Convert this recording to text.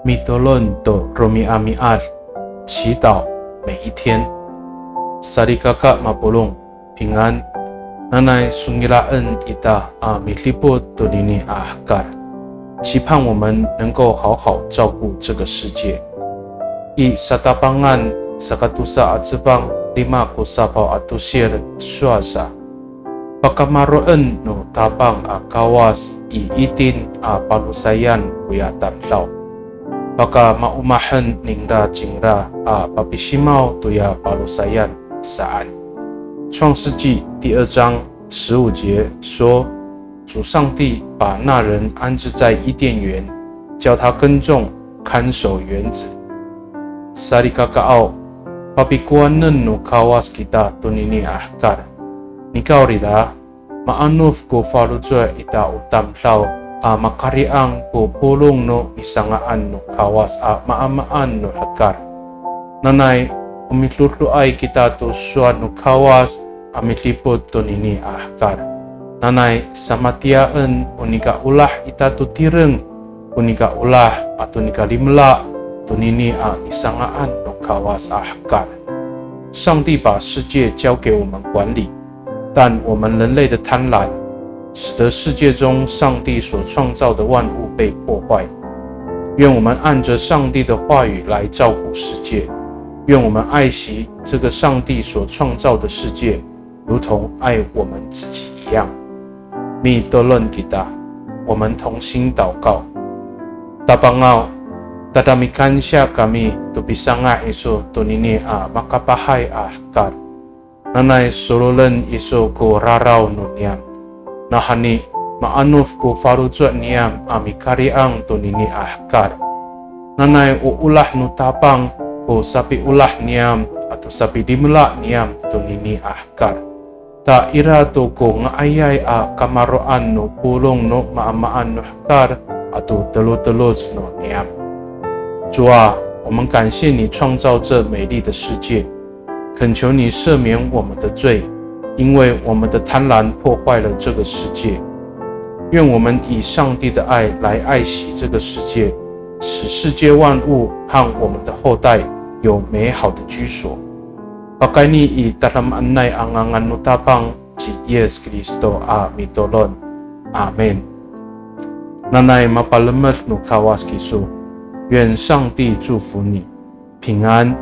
米多伦多罗米阿米阿，祈祷每一天。萨利嘎嘎马布隆平安。Nanay sungilaan ita milipod tunini ahkar， 期盼我们能够好好照顾这个世界。I satapangan sa katusa at sabang lima kusapaw at tusir suasa. Pakamaroon no tapang kawas iitin palusayan kuyatan law. Baka maumahan ningda jingra papisimaw tuya palusayan saan。创世纪第2章15节说，主上帝把那人安置在伊甸园，叫他耕种，看守园子。Sa kakao, papikuanan no kawas kita tunini ahkar. Nikaw rila, maanuf ko falujwa ita utam law, makariang ko pulong no isangaan no kawas maamaan no hakar. Nanay, umitlutluay kita to suan no kawas amilipod tunini ahkar. Nanay, samatiaan unika ulah ita to tireng, unika ulah at unika limla tunini isangaan no kawas ahkar。上帝把世界交给我们管理，但我们人类的贪婪，使得世界中上帝所创造的万物被破坏。愿我们按着上帝的话语来照顾世界。愿我们爱惜这个上帝所创造的世界，如同爱我们自己一样。Mi tolong kita， 我们同心祷告。Tapangau, tadamikan siya kami to bisanga iso tunini makapahay ahkar. Nanay sululan iso ko raraw no niyam. Nahani maanuf ko farujwa niyam amikariang tunini ahkar. Nanay uulah no tapang ko sapi ulah niam atau sapi dimula niam tunini ahkar. Ta ira to ko ngaayay kamaroan no pulong no maamaan no ahkar atau telut-telut no niam。主啊，我们感谢你创造这美丽的世界，恳求你赦免我们的罪，因为我们的贪婪破坏了这个世界。愿我们以上帝的爱来爱惜这个世界，使世界万物和我们的后代有美好的居所。Pakai ni i dalam anay angangan nutapang ji Yesus Kristo mitolon. Amen. Nanay mapalamat no kawas kiso， 愿上帝祝福你，平安。